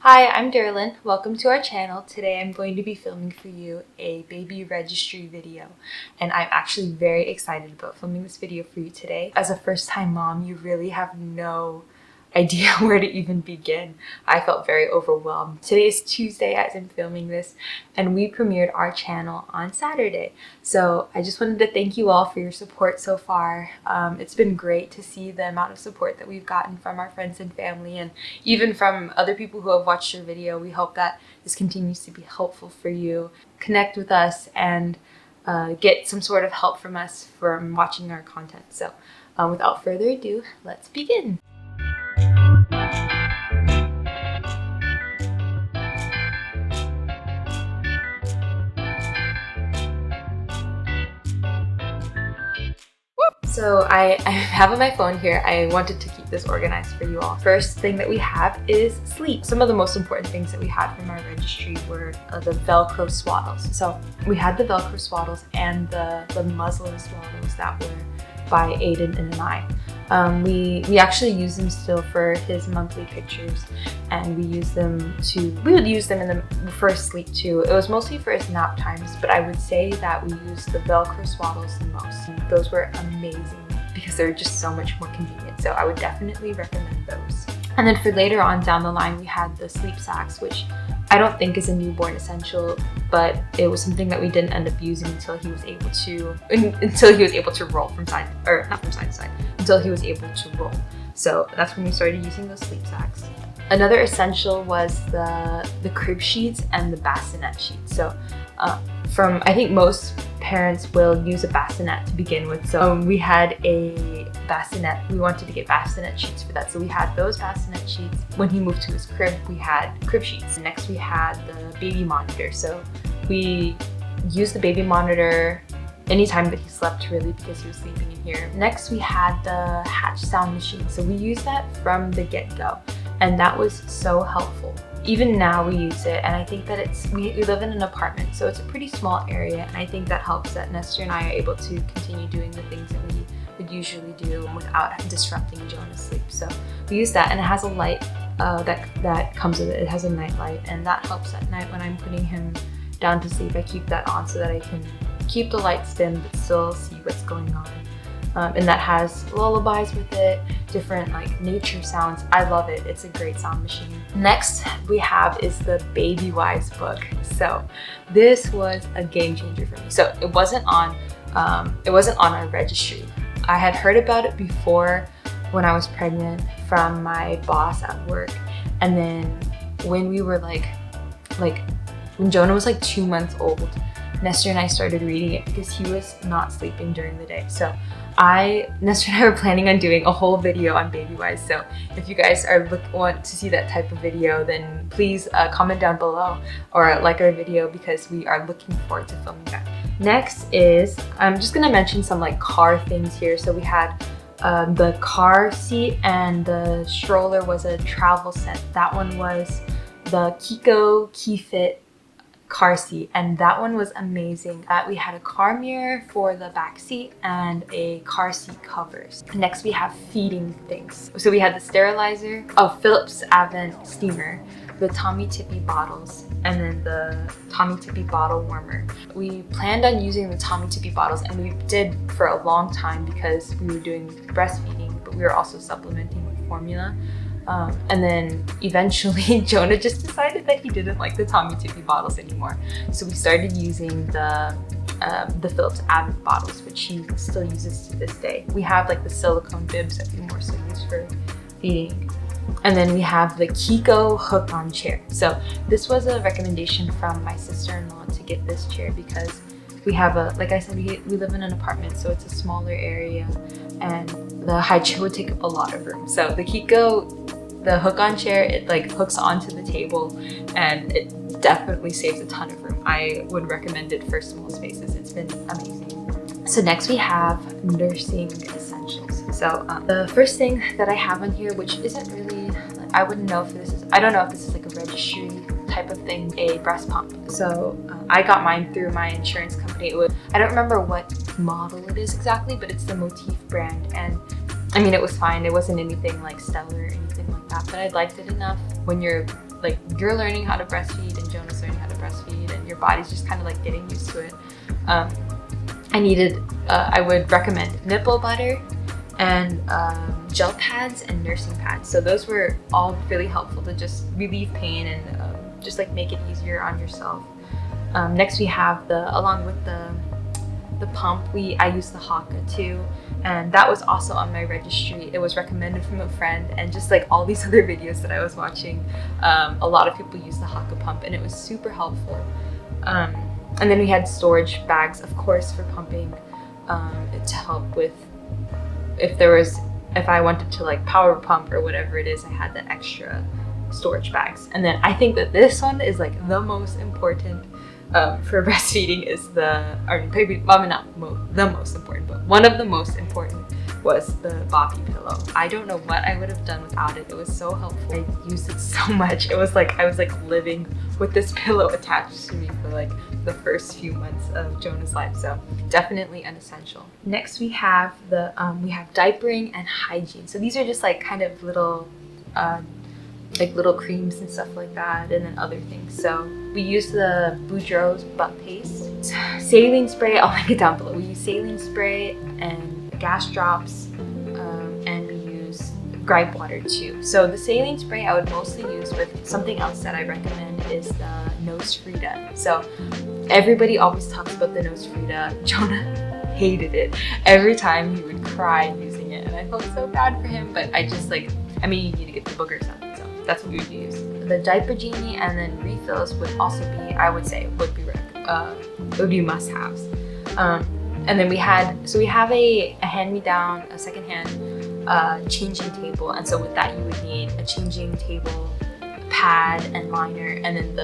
Hi, I'm Darlyn. Welcome to our channel. Today I'm going to be filming for you a baby registry video, and I'm actually very excited about filming this video for you today. As a first-time mom, you really have no idea where to even begin. I felt very overwhelmed. Today is Tuesday as I'm filming this, and we premiered our channel on Saturday. So I just wanted to thank you all for your support so far. It's been great to see the amount of support that we've gotten from our friends and family, and even from other people who have watched your video. We hope that this continues to be helpful for you. Connect with us and get some sort of help from us from watching our content. So without further ado, let's begin. So I have on my phone here, I wanted to keep this organized for you all. First thing that we have is sleep. Some of the most important things that we had from our registry were the Velcro swaddles. So we had the Velcro swaddles and the muslin swaddles that were by Aiden and I. We actually use them still for his monthly pictures, and we would use them for his sleep too. It was mostly for his nap times, but I would say that we used the Velcro swaddles the most. Those were amazing because they're just so much more convenient. So I would definitely recommend those. And then for later on down the line, we had the sleep sacks, which I don't think is a newborn essential, but it was something that we didn't end up using until he was able to roll from side, or not from side to side, until he was able to roll. So that's when we started using those sleep sacks. Another essential was the crib sheets and the bassinet sheets. So I think most parents will use a bassinet to begin with. So we had a bassinet. We wanted to get bassinet sheets for that. So we had those bassinet sheets. When he moved to his crib, we had crib sheets. Next we had the baby monitor. So we used the baby monitor anytime that he slept, really, because he was sleeping in here. Next we had the Hatch sound machine. So we used that from the get-go, and that was so helpful. Even now we use it, and I think that we live in an apartment, so it's a pretty small area, and I think that helps that Nestor and I are able to continue doing the things that we would usually do without disrupting Jonah's sleep. So we use that, and it has a light that comes with it. It has a night light, and that helps at night when I'm putting him down to sleep. I keep that on so that I can keep the lights dim but still see what's going on. And that has lullabies with it, different like nature sounds. I love it. It's a great sound machine. Next we have is the Baby Wise book. So this was a game changer for me. So it wasn't on our registry. I had heard about it before when I was pregnant from my boss at work, and then when we were when Jonah was 2 months old, Nestor and I started reading it because he was not sleeping during the day. So Nestor and I were planning on doing a whole video on Baby Wise. So if you guys want to see that type of video, then please comment down below or like our video, because we are looking forward to filming that. Next is, I'm just gonna mention some car things here. So we had the car seat, and the stroller was a travel set. That one was the Kiko Key Fit car seat, and that one was amazing. We had a car mirror for the back seat and a car seat covers. Next we have feeding things. So we had the sterilizer, Philips Avent steamer, the Tommy Tippy bottles, and then the Tommy Tippy bottle warmer. We planned on using the Tommy Tippy bottles, and we did for a long time because we were doing breastfeeding, but we were also supplementing with formula. And then eventually Jonah just decided that he didn't like the Tommy Tippy bottles anymore. So we started using the Philips Avent bottles, which he still uses to this day. We have the silicone bibs that we more so use for feeding. And then we have the Kiko hook-on chair. So this was a recommendation from my sister-in-law to get this chair because we have like I said, we live in an apartment, so it's a smaller area, and the high chair would take up a lot of room. So the Kiko, the hook-on chair, it hooks onto the table, and it definitely saves a ton of room. I would recommend it for small spaces. It's been amazing. So next we have nursing essentials. So the first thing that I have on here, which isn't really, I don't know if this is a registry type of thing, a breast pump. So I got mine through my insurance company. I don't remember what model it is exactly, but it's the Motif brand, and I mean, it was fine. It wasn't anything stellar or anything like that, but I liked it enough. When you're like you're learning how to breastfeed and Jonah's learning how to breastfeed and your body's just kind of like getting used to it. I would recommend nipple butter and gel pads and nursing pads. So those were all really helpful to just relieve pain and just like make it easier on yourself. Next we have along with the pump, I use the Haka too, and that was also on my registry. It was recommended from a friend, and just like all these other videos that I was watching, a lot of people use the Haka pump, and it was super helpful. And then we had storage bags, of course, for pumping, to help with if I wanted to like power pump or whatever it is, I had the extra storage bags. And then I think that this one is like the most important for breastfeeding is maybe not the most important, but one of the most important was the boppy pillow. I don't know what I would have done without it. It was so helpful. I used it so much. It was like I was like living with this pillow attached to me for like the first few months of Jonah's life. So definitely an essential. Next we have diapering and hygiene. So these are just like kind of little little creams and stuff like that, and then other things. So we use the Boudreaux's butt paste, saline spray. I'll link it down below. We use saline spray and gas drops, and we use gripe water too. So the saline spray I would mostly use with something else that I recommend is the nose Frida. So everybody always talks about the nose Frida. Jonah hated it. Every time he would cry using it, and I felt so bad for him, but I just like, I mean, you need to get the boogers out. That's what we would use. The diaper genie and then refills would also be, I would say, would be must-haves. And then we have a hand-me-down, a second-hand changing table, and so with that you would need a changing table, a pad and liner, and then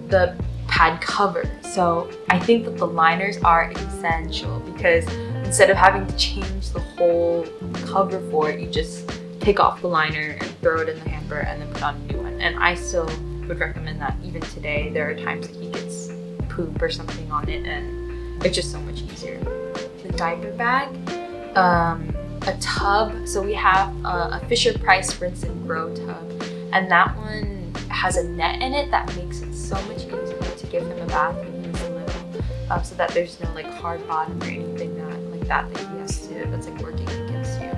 the pad cover. So I think that the liners are essential because instead of having to change the whole cover for it, you just take off the liner and throw it in the hamper and then put on a new one. And I still would recommend that even today. There are times that he gets poop or something on it and it's just so much easier. The diaper bag, a tub. So we have a Fisher-Price rinse and grow tub, and that one has a net in it that makes it so much easier to give him a bath when he's little, so that there's no like hard bottom or anything that he has to, that's like working against you.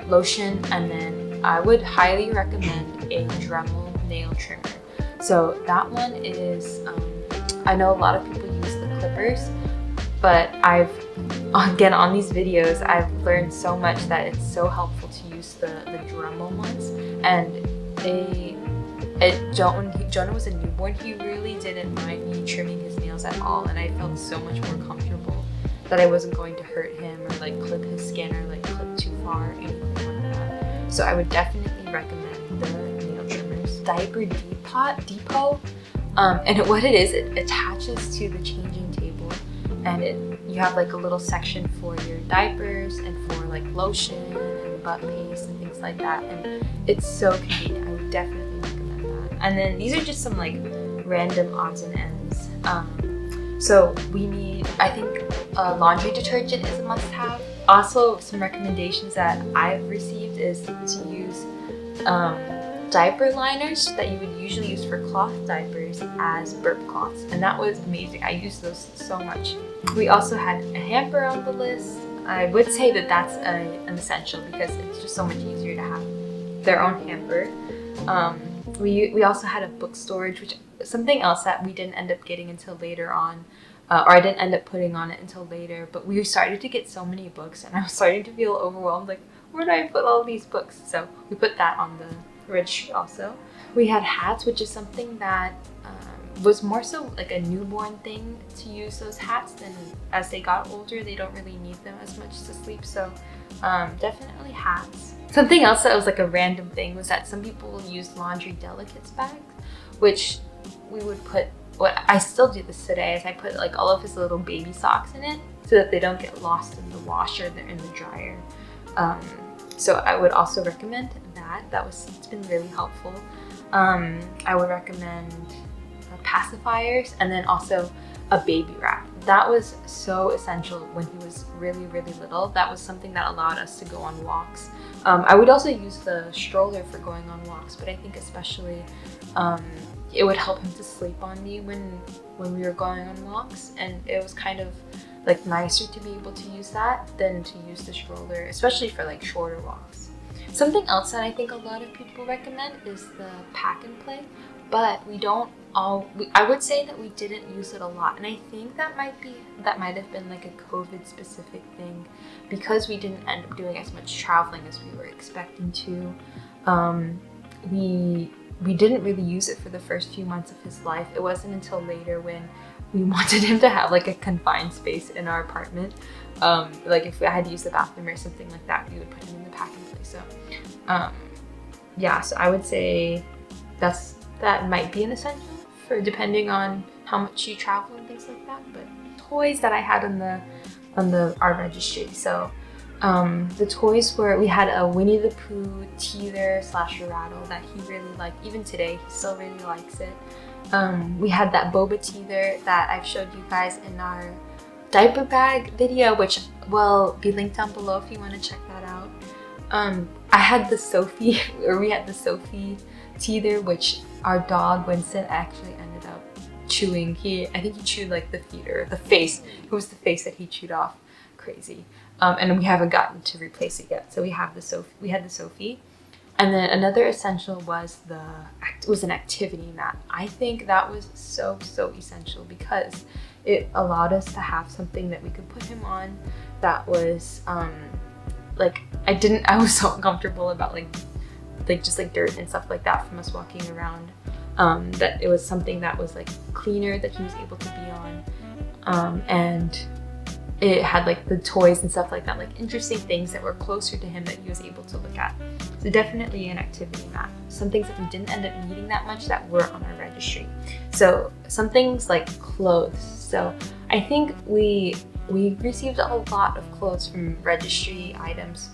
Lotion, and then I would highly recommend a Dremel nail trimmer. So that one is, I know a lot of people use the clippers, but again on these videos I've learned so much that it's so helpful to use the Dremel ones. And when Jonah was a newborn, he really didn't mind me trimming his nails at all, and I felt so much more comfortable that I wasn't going to hurt him or like clip his skin or like clip too far or anything like that. So I would definitely recommend the nail trimmers. Diaper Depot, and what it is, it attaches to the changing table, and you have like a little section for your diapers and for like lotion and butt paste and things like that, and it's so convenient. I would definitely recommend that. And then these are just some like random odds and ends. So we need, I think, laundry detergent is a must-have. Also, some recommendations that I've received is to use diaper liners that you would usually use for cloth diapers as burp cloths, and that was amazing. I used those so much. We also had a hamper on the list. I would say that that's an essential because it's just so much easier to have their own hamper. We also had a book storage, which something else that we didn't end up getting until later on, or I didn't end up putting on it until later, but we started to get so many books and I was starting to feel overwhelmed, like where do I put all these books? So we put that on the registry also. We had hats, which is something that was more so like a newborn thing to use those hats, and as they got older they don't really need them as much to sleep, so definitely hats. Something else that was like a random thing was that some people use laundry delicates bags, which we would put, I still do this today, is I put like all of his little baby socks in it so that they don't get lost in the wash or they're in the dryer. So I would also recommend that. It's been really helpful. I would recommend pacifiers, and then also a baby wrap. That was so essential when he was really, really little. That was something that allowed us to go on walks. I would also use the stroller for going on walks, but I think especially it would help him to sleep on me when we were going on walks, and it was kind of like nicer to be able to use that than to use the stroller, especially for like shorter walks. Something else that I think a lot of people recommend is the pack and play, but I would say that we didn't use it a lot, and I think that might have been like a COVID specific thing because we didn't end up doing as much traveling as we were expecting to. We didn't really use it for the first few months of his life. It wasn't until later when we wanted him to have like a confined space in our apartment. Like if we had to use the bathroom or something like that, we would put him in the pack and play. So yeah, so I would say that might be an essential for depending on how much you travel and things like that. But toys that I had on our registry. So the toys were, we had a Winnie the Pooh teether / rattle that he really liked. Even today, he still really likes it. We had that boba teether that I've showed you guys in our diaper bag video, which will be linked down below if you want to check that out. I had the Sophie, or we had the Sophie teether, which our dog Winston actually ended up chewing. I think he chewed like the feet or the face. It was the face that he chewed off. Crazy. And we haven't gotten to replace it yet. So we had the Sophie. And then another essential was an activity mat. I think that was so essential because it allowed us to have something that we could put him on that was I was so uncomfortable about like just like dirt and stuff like that from us walking around, that it was something that was like cleaner that he was able to be on, and it had like the toys and stuff like that, like interesting things that were closer to him that he was able to look at. So definitely an activity mat. Some things that we didn't end up needing that much that were on our registry. So some things like clothes. So I think we received a lot of clothes from registry items,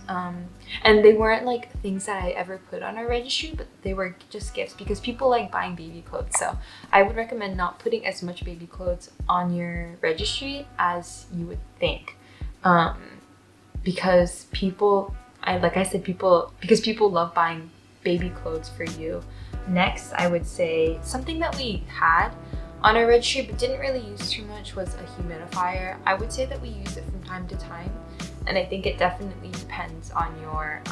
and they weren't like things that I ever put on our registry, but they were just gifts because people like buying baby clothes. So I would recommend not putting as much baby clothes on your registry as you would think, because people love buying baby clothes for you. Next, I would say something that we had on our registry but didn't really use too much was a humidifier. I would say that we use it from time to time, and I think it definitely depends on your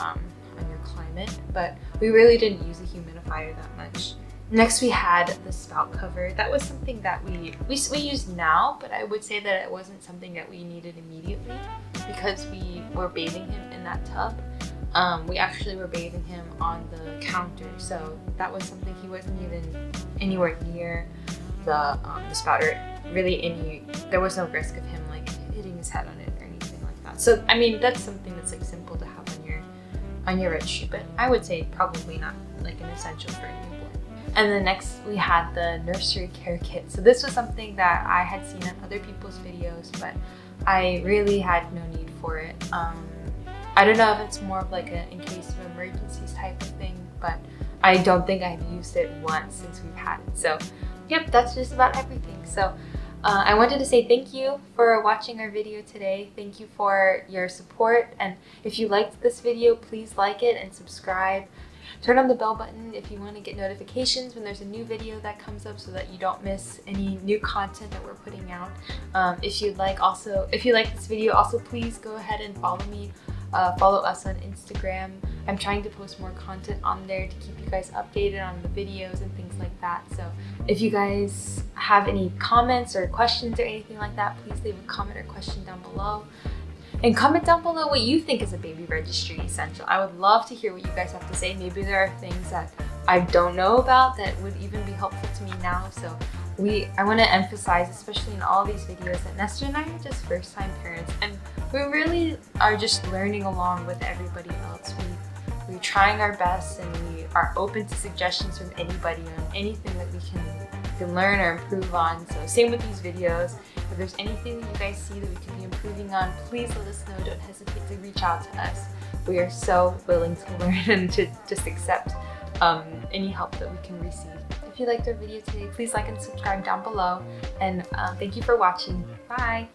climate, but we really didn't use a humidifier that much. Next, we had the spout cover. That was something that we use now, but I would say that it wasn't something that we needed immediately because we were bathing him in that tub. We actually were bathing him on the counter, so that was something he wasn't even anywhere near the spouter. Really, there was no risk of him like hitting his head on it or anything like that. So I mean, that's something that's like simple to have on your registry, but I would say probably not like an essential for a newborn. And then next we had the nursery care kit. So this was something that I had seen in other people's videos, but I really had no need for it. I don't know if it's more of like a in case of emergencies type of thing, but I don't think I've used it once since we've had it. So yep, that's just about everything. So I wanted to say thank you for watching our video today. Thank you for your support, and if you liked this video, please like it and subscribe. Turn on the bell button if you want to get notifications when there's a new video that comes up so that you don't miss any new content that we're putting out. If you like this video, also please go ahead and follow us on Instagram. I'm trying to post more content on there to keep you guys updated on the videos and things like that. So if you guys have any comments or questions or anything like that, please leave a comment or question down below. And comment down below what you think is a baby registry essential. I would love to hear what you guys have to say. Maybe there are things that I don't know about that would even be helpful to me now. So I want to emphasize, especially in all these videos, that Nestor and I are just first-time parents, and we really are just learning along with everybody else. We're trying our best, and we are open to suggestions from anybody on anything that we can learn or improve on. So same with these videos. If there's anything that you guys see that we can be improving on, please let us know. Don't hesitate to reach out to us. We are so willing to learn and to just accept any help that we can receive. If you liked our video today, please like and subscribe down below. And thank you for watching. Bye!